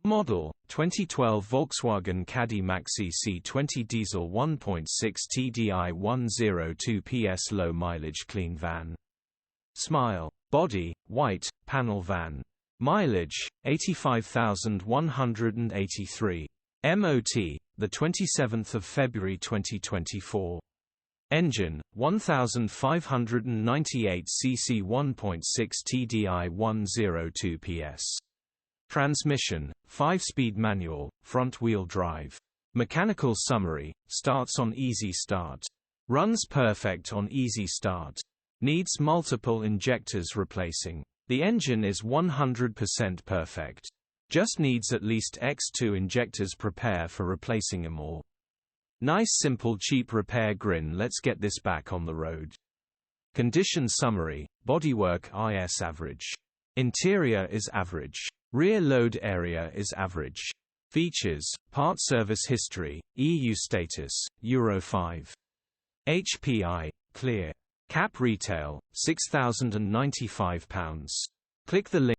Model, 2012 Volkswagen Caddy Maxi C20 diesel 1.6 TDI 102PS low mileage clean van. Smile. Body, white, panel van. Mileage, 85,183. MOT, 27 February 2024. Engine, 1598 cc 1.6 TDI 102 PS. Transmission, 5-speed manual, front-wheel drive. Mechanical summary, starts on easy start. Runs perfect on easy start. Needs multiple injectors replacing. The engine is 100% perfect. Just needs at least X2 injectors. Prepare for replacing them all. Nice simple cheap repair grin. Let's get this back on the road. Condition summary, bodywork is average. Interior is average. Rear load area is average. Features, part service history, EU status, Euro 5. HPI, clear. Cap retail, £6,095. Click the link.